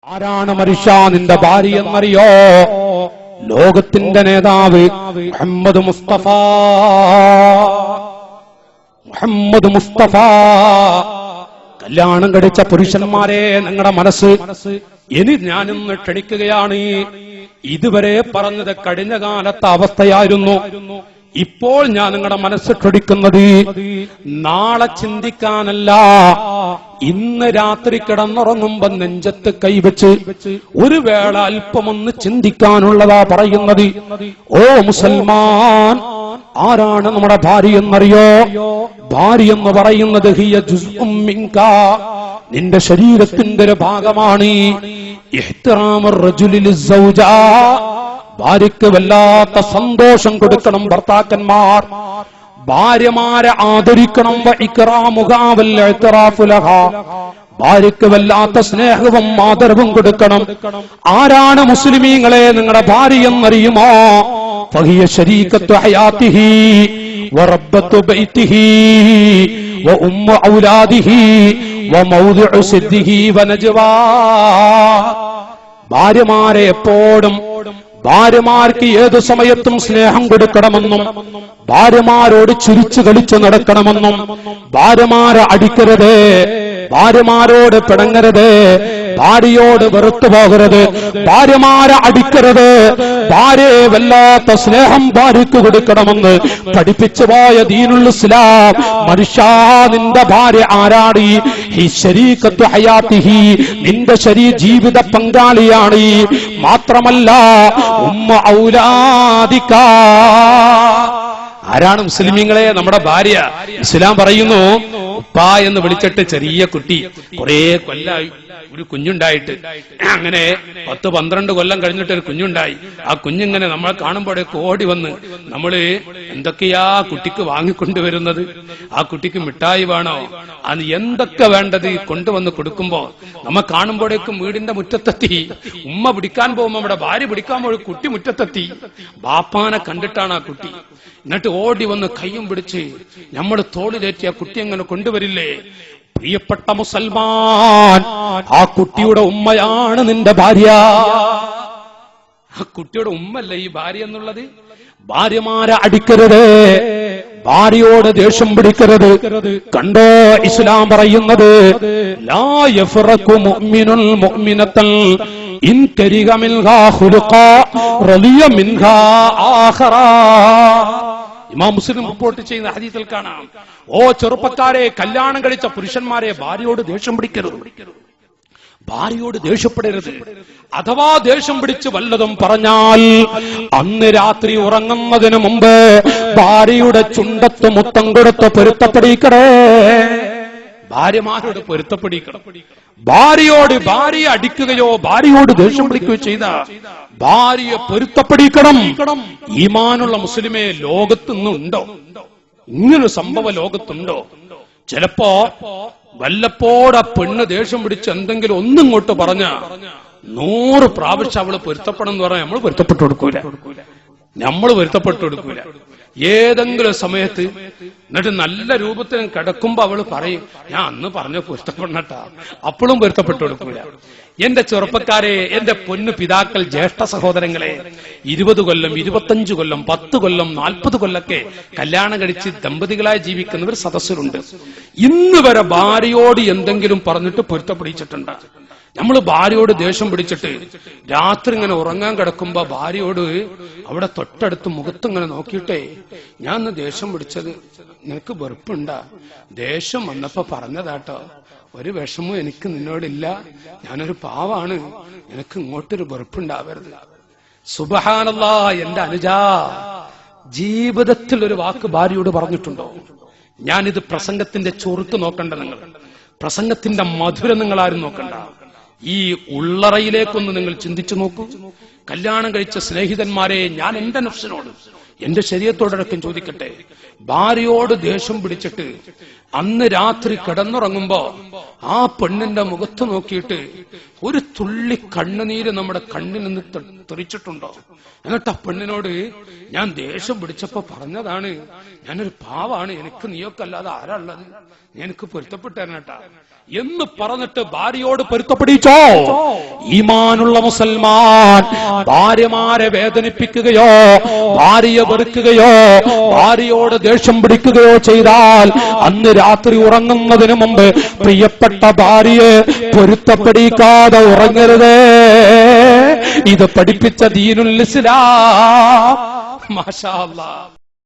ആരാണ് മനുഷ്യ നിന്റെ ഭാര്യ എന്നറിയോ? ലോകത്തിന്റെ നേതാവ് മുഹമ്മദ് മുസ്തഫ. മുഹമ്മദ് മുസ്തഫ കല്യാണം കഴിച്ച പുരുഷന്മാരെ നിങ്ങളുടെ മനസ്സ് ഇനി ഞാനിന്ന് ക്ഷണിക്കുകയാണ്. ഇതുവരെ പറഞ്ഞത് കഴിഞ്ഞ കാലത്തെ അവസ്ഥയായിരുന്നു. ഇപ്പോൾ ഞാൻ നിങ്ങളുടെ മനസ്സ് ക്ഷണിക്കുന്നത് നാളെ ചിന്തിക്കാനല്ല, ഇന്ന് രാത്രി കിടന്നുറങ്ങുമ്പോ നെഞ്ചത്ത് കൈവച്ച് ഒരു വേള അല്പമൊന്ന് ചിന്തിക്കാനുള്ളതാ പറയുന്നത്. ഓ മുസൽമാൻ, ആരാണ് നമ്മുടെ ഭാര്യ എന്നറിയോ? ഭാര്യ എന്ന് പറയുന്നത് ഹിയ ജുസ്ഉം മിൻക, നിന്റെ ശരീരത്തിന്റെ ഒരു ഭാഗമാണ്. ഇഹ്തിറാമുർ റജുലി ലിസ്സൗജ, ഭാര്യയ്ക്ക് വല്ലാത്ത സന്തോഷം കൊടുക്കണം ഭർത്താക്കന്മാർ. ഭാര്യമാരെ ആദരിക്കണം. ഭാര്യയ്ക്ക് വല്ലാത്ത സ്നേഹവും ആദരവും കൊടുക്കണം. ആരാണ് മുസ്ലിമീങ്ങളെ നിങ്ങളുടെ ഭാര്യ എന്നറിയുമോ? ഫഹിയ ശരീകത്തു ഹയാതിഹി വറബ്ബത്തു ബൈതിഹി വഉമ്മു ഔലാദിഹി വമൗദിഉ സിദ്ദിഹി വനജ്വാ. ഭാര്യമാരെ എപ്പോഴും, ഭാര്യമാർക്ക് ഏതു സമയത്തും സ്നേഹം കൊടുക്കണമെന്നും ഭാര്യമാരോട് ചിരിച്ചു കളിച്ചു നടക്കണമെന്നും ഭാര്യമാരെ അടിക്കരുത്, ഭാര്യമാരോട് പിണങ്ങരുത്, ഭാര്യയോട് വെറുത്തു പോകരുത്, ഭാര്യമാരെ അടിക്കരുത്, ഭാര്യയെ വല്ലാത്ത സ്നേഹം ഭാര്യയ്ക്ക് കൊടുക്കണമെന്ന് പഠിപ്പിച്ചു പോയ ദീനുൽ ഇസ്ലാം. മനുഷ്യ, നിന്റെ ഭാര്യ ആരാണ്? ഹി ശരീകത്തു ഹയാതിഹി, നിന്റെ ജീവിത പങ്കാളിയാണ്. മാത്രമല്ല ഉമ്മ ഔലാദിക, ആരാണ് മുസ്ലിമീങ്ങളെ നമ്മുടെ ഭാര്യ? ഇസ്ലാം പറയുന്നു, ഉപ്പ എന്ന് വിളിച്ചിട്ട് ചെറിയ കുട്ടി കുറെ കൊല്ലായി ഒരു കുഞ്ഞുണ്ടായിട്ട്, അങ്ങനെ 10-12 കൊല്ലം കഴിഞ്ഞിട്ട് ഒരു കുഞ്ഞുണ്ടായി. ആ കുഞ്ഞിങ്ങനെ നമ്മളെ കാണുമ്പോഴേക്ക് ഓടി വന്ന് നമ്മള് എന്തൊക്കെയാ കുട്ടിക്ക് വാങ്ങിക്കൊണ്ടുവരുന്നത്? ആ കുട്ടിക്ക് മിഠായി വേണോ, അത് എന്തൊക്കെ വേണ്ടത് കൊണ്ടുവന്ന് കൊടുക്കുമ്പോ നമ്മ കാണുമ്പോഴേക്കും വീടിന്റെ മുറ്റത്തെത്തി. ഉമ്മ പിടിക്കാൻ പോകുമ്പോ നമ്മുടെ ഭാര്യ പിടിക്കാൻ പോകുമ്പോൾ കുട്ടി മുറ്റത്തെത്തി. ബാപ്പാനെ കണ്ടിട്ടാണ് ആ കുട്ടി. എന്നിട്ട് ഓടി വന്ന് കയ്യും പിടിച്ച് നമ്മൾ തോളിലേറ്റി ആ കുട്ടി അങ്ങനെ കൊണ്ടുവരില്ലേ? പ്രിയപ്പെട്ട മുസൽമാൻ, ആ കുട്ടിയുടെ ഉമ്മയാണ് നിന്റെ ഭാര്യ. ആ കുട്ടിയുടെ ഉമ്മല്ലേ ഈ ഭാര്യ എന്നുള്ളത്? ഭാര്യമാരെ അടിക്കരുത്, ഭാര്യയോട് ദേഷ്യം പിടിക്കരുത്. കണ്ടോ, ഇസ്ലാം പറയുന്നത് ലാ യഫ്റഖു മുഅ്മിനുൽ മുഅ്മിനതൻ ഇൻ കരിഹ മിൻഹാ ഖുലുഖാ റളിയ മിൻഹാ ആഖറാ. ഇമാം മുസ്ലിം റിപ്പോർട്ട് ചെയ്യുന്ന ഹദീസിൽ കാണാം, ഓ ചെറുപ്പക്കാരെ, കല്യാണം കഴിച്ച പുരുഷന്മാരെ, ഭാര്യയോട് ദേഷ്യം പിടിക്കരുത്, ഭാര്യയോട് ദേഷ്യപ്പെടരുത്. അഥവാ ദേഷ്യം പിടിച്ച് വല്ലതും പറഞ്ഞാൽ അന്ന് രാത്രി ഉറങ്ങുന്നതിന് മുമ്പ് ഭാര്യയുടെ ചുണ്ടത്ത് മുത്തം കൊടുത്ത് പൊരുത്തപ്പെടിക്കണേ. ഭാര്യമാരോട് പൊരുത്തപ്പെടിക്കണം. ഭാര്യയോട്, ഭാര്യയെ അടിക്കുകയോ ഭാര്യയോട് ദേഷ്യം പിടിക്കുകയോ ചെയ്ത ഭാര്യയെ പൊരുത്തപ്പെടിക്കണം. ഈമാനുള്ള മുസ്ലിമേ ലോകത്തുനിന്നുണ്ടോ? ഇങ്ങനൊരു സംഭവം ലോകത്തുണ്ടോ? ചിലപ്പോ വല്ലപ്പോഴ പെണ്ണ് ദേഷ്യം പിടിച്ച് എന്തെങ്കിലും ഒന്നിങ്ങോട്ട് പറഞ്ഞ 100 പ്രാവശ്യം അവള് പൊരുത്തപ്പെടണം എന്ന് പറഞ്ഞാൽ നമ്മൾ പൊരുത്തപ്പെട്ടു കൊടുക്കൂല. ഏതെങ്കിലും സമയത്ത് എന്നിട്ട് നല്ല രൂപത്തിൽ കിടക്കുമ്പോ അവള് പറയും, ഞാൻ അന്ന് പറഞ്ഞ പൊരുത്തപ്പെടണട്ടാ, അപ്പോഴും പൊരുത്തപ്പെട്ടു കൊടുക്കൂല. എന്റെ ചെറുപ്പക്കാരെ, എന്റെ പൊന്നു പിതാക്കൾ, ജ്യേഷ്ഠ സഹോദരങ്ങളെ, 20 കൊല്ലം 25 കൊല്ലം 10 കൊല്ലം 40 കൊല്ലൊക്കെ കല്യാണം കഴിച്ച് ദമ്പതികളായി ജീവിക്കുന്നവർ സദസ്സിലുണ്ട്. ഇന്ന് വരെ ഭാര്യയോട് എന്തെങ്കിലും പറഞ്ഞിട്ട് പൊരുത്തപ്പെടിച്ചിട്ടുണ്ട്? നമ്മൾ ഭാര്യയോട് ദേഷ്യം പിടിച്ചിട്ട് രാത്രി ഇങ്ങനെ ഉറങ്ങാൻ കിടക്കുമ്പോ ഭാര്യയോട് അവിടെ തൊട്ടടുത്ത് മുഖത്തിങ്ങനെ നോക്കിയിട്ടേ, ഞാൻ ഇന്ന് ദേഷ്യം പിടിച്ചത് നിനക്ക് വെറുപ്പുണ്ടാ? ദേഷ്യം വന്നപ്പോ പറഞ്ഞതാട്ടോ, ഒരു വിഷമവും എനിക്ക് നിന്നോടില്ല, ഞാനൊരു പാവാണ്, എനിക്ക് ഇങ്ങോട്ടൊരു വെറുപ്പുണ്ടാവരുത്. സുബ്ഹാനല്ലാഹ്, എന്റെ അനുജാ, ജീവിതത്തിൽ ഒരു വാക്ക് ഭാര്യയോട് പറഞ്ഞിട്ടുണ്ടോ? ഞാനിത് പ്രസംഗത്തിന്റെ ചൊറുക്ക് നോക്കണ്ട, നിങ്ങൾ പ്രസംഗത്തിന്റെ മധുരം നിങ്ങൾ ആരും നോക്കണ്ട. ഈ ഉള്ളറയിലേക്കൊന്ന് നിങ്ങൾ ചിന്തിച്ചു നോക്കൂ. കല്യാണം കഴിച്ച സ്നേഹിതന്മാരെ, ഞാൻ എന്റെ നഫ്സിനോട്, എന്റെ ശരീരത്തോടടക്കം ചോദിക്കട്ടെ, ഭാര്യയോട് ദേഷ്യം പിടിച്ചിട്ട് അന്ന് രാത്രി കിടന്നുറങ്ങുമ്പോ ആ പെണ്ണിന്റെ മുഖത്ത് നോക്കിയിട്ട് ഒരു തുള്ളി കണ്ണുനീര് നമ്മുടെ കണ്ണിൽ നിന്ന് തെറിച്ചിട്ടുണ്ടോ? എന്നിട്ട് ആ പെണ്ണിനോട് ഞാൻ ദേഷ്യം പിടിച്ചപ്പോ പറഞ്ഞതാണ്, ഞാനൊരു പാവാണ്, എനിക്ക് നീയൊക്കെ അല്ലാതെ ആരാ ഉള്ളത്, എനിക്ക് പൊരുത്തപ്പെട്ടു തരണട്ടാ, എന്ന് പറഞ്ഞിട്ട് ഭാര്യയോട് പൊരുത്തപ്പെടിച്ചോ? ഈമാനുള്ള മുസൽമാൻ ഭാര്യമാരെ വേദനിപ്പിക്കുകയോ ഭാര്യയെ വെറുക്കുകയോ ഭാര്യയോട് ദേഷ്യം പിടിക്കുകയോ ചെയ്താൽ അന്ന് രാത്രി ഉറങ്ങുന്നതിന് മുമ്പ് പ്രിയപ്പെട്ട ഭാര്യയെ പൊരുത്തപ്പെടിക്കാതെ ഉറങ്ങരുതേ. ഇത് പഠിപ്പിച്ച ദീനുൽ ഇസ്ലാം. മാഷാ അല്ലാഹ്.